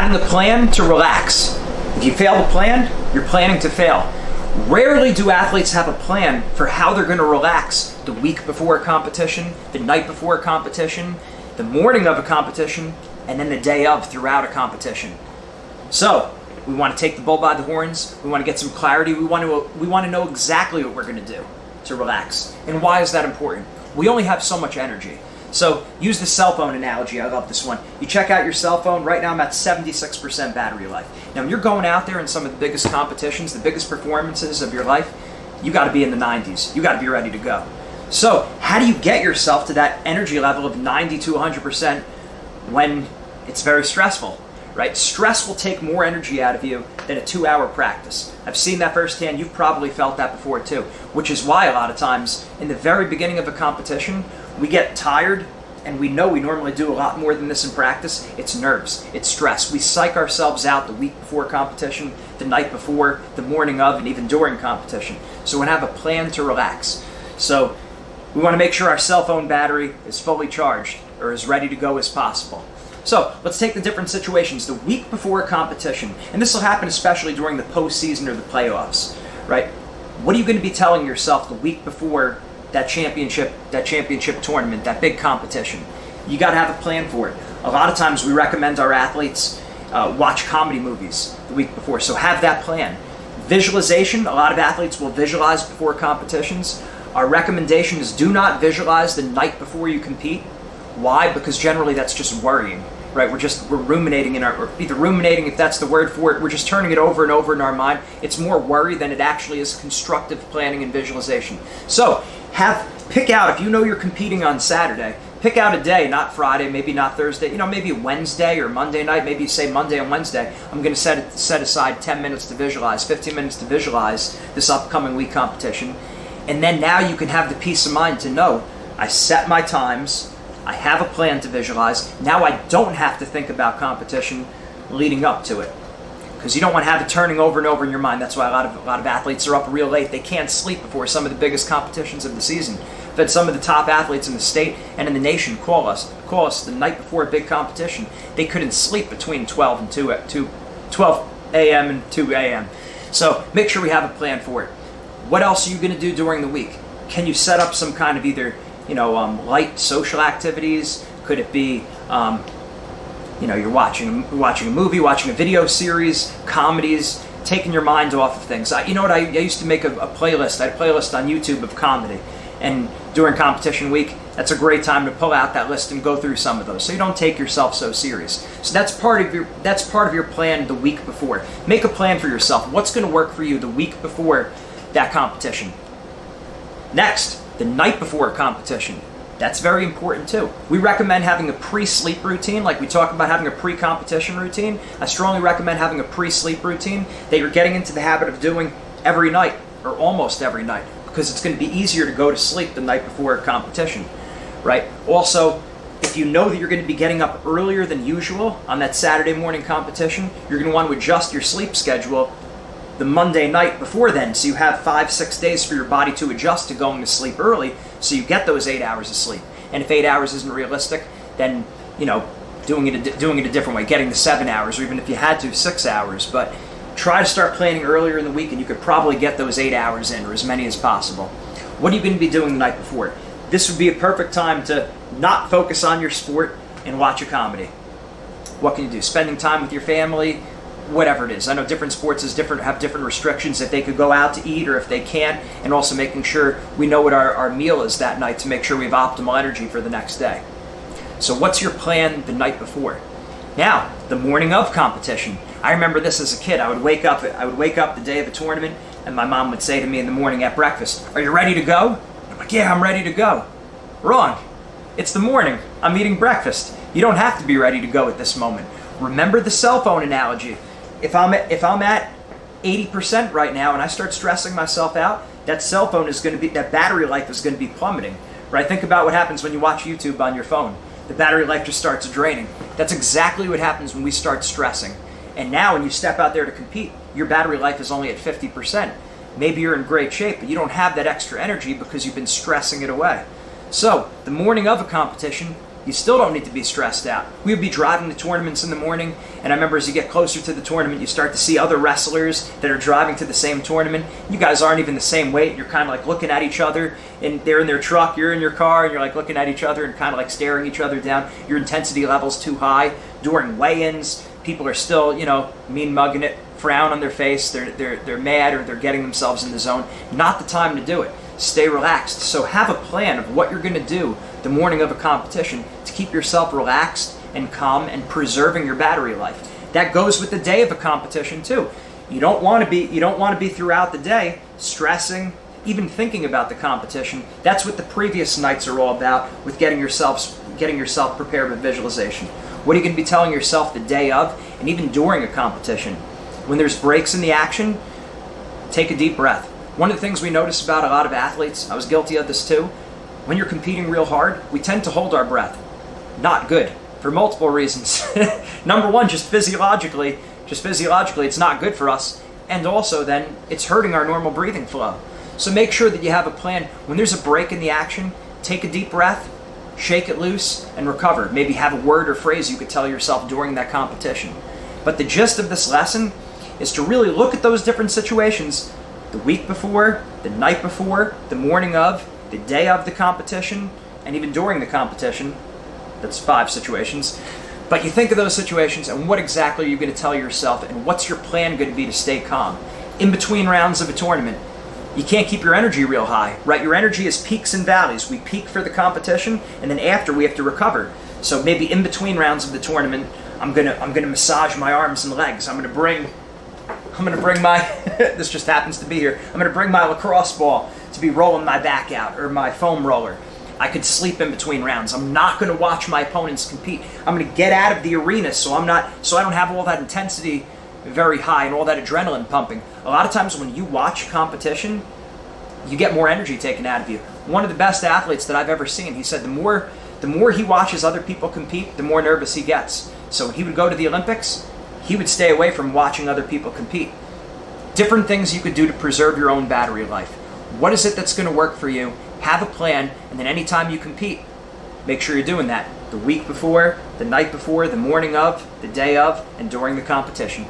having a plan to relax. If you fail to plan, you're planning to fail. Rarely do athletes have a plan for how they're going to relax the week before a competition, the night before a competition, the morning of a competition, and then the day of throughout a competition. So, we want to take the bull by the horns. We want to get some clarity. We want to know exactly what we're going to do to relax. And why is that important? We only have so much energy. So use the cell phone analogy. I love this one. You check out your cell phone. Right now I'm at 76% battery life. Now when you're going out there in some of the biggest competitions, the biggest performances of your life, you got to be in the 90s. You got to be ready to go. So how do you get yourself to that energy level of 90 to 100% when it's very stressful? Right? Stress will take more energy out of you than a 2-hour practice. I've seen that firsthand. You've probably felt that before too, which is why a lot of times in the very beginning of a competition, we get tired, and we know we normally do a lot more than this in practice. It's nerves, it's stress. We psych ourselves out the week before competition, the night before, the morning of, and even during competition. So we want to have a plan to relax. So we want to make sure our cell phone battery is fully charged or as ready to go as possible. So let's take the different situations the week before a competition, and this will happen especially during the postseason or the playoffs, right? What are you going to be telling yourself the week before that championship tournament, that big competition? You got to have a plan for it. A lot of times we recommend our athletes watch comedy movies the week before, so have that plan. Visualization, a lot of athletes will visualize before competitions. Our recommendation is do not visualize the night before you compete. Why? Because generally that's just worrying, right? We're ruminating either ruminating, if that's the word for it, we're just turning it over and over in our mind. It's more worry than it actually is constructive planning and visualization. So pick out, if you know you're competing on Saturday, pick out a day, not Friday, maybe not Thursday, maybe Wednesday or Monday night, maybe say Monday and Wednesday, I'm going to set aside 10 minutes to visualize, 15 minutes to visualize this upcoming week competition. And then now you can have the peace of mind to know, I set my times, I have a plan to visualize. Now I don't have to think about competition leading up to it, because you don't want to have it turning over and over in your mind. That's why a lot of athletes are up real late. They can't sleep before some of the biggest competitions of the season. I've had some of the top athletes in the state and in the nation call us the night before a big competition. They couldn't sleep between 12 a.m. and 2 a.m. So make sure we have a plan for it. What else are you going to do during the week? Can you set up some kind of either light social activities? Could it be, you're watching a movie, watching a video series, comedies, taking your mind off of things. I used to make a playlist. I had a playlist on YouTube of comedy, and during competition week, that's a great time to pull out that list and go through some of those, so you don't take yourself so serious. So that's part of your plan the week before. Make a plan for yourself. What's going to work for you the week before that competition? Next, the night before a competition. That's very important too. We recommend having a pre-sleep routine, like we talk about having a pre-competition routine. I strongly recommend having a pre-sleep routine that you're getting into the habit of doing every night, or almost every night, because it's going to be easier to go to sleep the night before a competition, right? Also, if you know that you're going to be getting up earlier than usual on that Saturday morning competition, you're going to want to adjust your sleep schedule the Monday night before then, so you have 5-6 days for your body to adjust to going to sleep early, so you get those 8 hours of sleep. And if 8 hours isn't realistic, then doing it a different way, getting the 7 hours, or even if you had to, 6 hours. But try to start planning earlier in the week, and you could probably get those 8 hours in, or as many as possible. What are you going to be doing the night before? This would be a perfect time to not focus on your sport and watch a comedy. What can you do? Spending time with your family, whatever it is. I know different sports have different restrictions, if they could go out to eat or if they can't, and also making sure we know what our meal is that night to make sure we have optimal energy for the next day. So what's your plan the night before? Now, the morning of competition. I remember this as a kid. I would wake up the day of a tournament, and my mom would say to me in the morning at breakfast, "Are you ready to go?" I'm like, "Yeah, I'm ready to go." Wrong. It's the morning. I'm eating breakfast. You don't have to be ready to go at this moment. Remember the cell phone analogy. If I'm at 80% right now and I start stressing myself out, that that battery life is going to be plummeting, right? Think about what happens when you watch YouTube on your phone. The battery life just starts draining. That's exactly what happens when we start stressing. And now when you step out there to compete, your battery life is only at 50%. Maybe you're in great shape, but you don't have that extra energy because you've been stressing it away. So the morning of a competition, You still don't need to be stressed out. We would be driving to tournaments in the morning, and I remember as you get closer to the tournament, you start to see other wrestlers that are driving to the same tournament. You guys aren't even the same weight. You're kind of like looking at each other, and they're in their truck, you're in your car, and you're like looking at each other and kind of like staring each other down. Your intensity level's too high. During weigh-ins, people are still, mean mugging it, frown on their face. They're mad, or they're getting themselves in the zone. Not the time to do it. Stay relaxed. So have a plan of what you're going to do the morning of a competition to keep yourself relaxed and calm and preserving your battery life. That goes with the day of a competition too. You don't want to be throughout the day stressing, even thinking about the competition. That's what the previous nights are all about, with getting yourself prepared with visualization. What are you going to be telling yourself the day of and even during a competition? When there's breaks in the action, take a deep breath. One of the things we notice about a lot of athletes, I was guilty of this too, when you're competing real hard, we tend to hold our breath. Not good, for multiple reasons. Number one, just physiologically, it's not good for us. And also then, it's hurting our normal breathing flow. So make sure that you have a plan. When there's a break in the action, take a deep breath, shake it loose, and recover. Maybe have a word or phrase you could tell yourself during that competition. But the gist of this lesson is to really look at those different situations the week before, the night before, the morning of, the day of the competition, and even during the competition. That's 5 situations. But you think of those situations and what exactly are you going to tell yourself, and what's your plan going to be to stay calm? In between rounds of a tournament, you can't keep your energy real high, right? Your energy is peaks and valleys. We peak for the competition, and then after we have to recover. So maybe in between rounds of the tournament, I'm gonna massage my arms and legs. I'm gonna bring my this just happens to be here. I'm gonna bring my lacrosse ball to be rolling my back out, or my foam roller. I could sleep in between rounds. I'm not gonna watch my opponents compete. I'm gonna get out of the arena so I don't have all that intensity very high and all that adrenaline pumping. A lot of times when you watch competition, you get more energy taken out of you. One of the best athletes that I've ever seen, he said the more he watches other people compete, the more nervous he gets. So when he would go to the Olympics, he would stay away from watching other people compete. Different things you could do to preserve your own battery life. What is it that's going to work for you? Have a plan, and then anytime you compete, make sure you're doing that the week before, the night before, the morning of, the day of, and during the competition.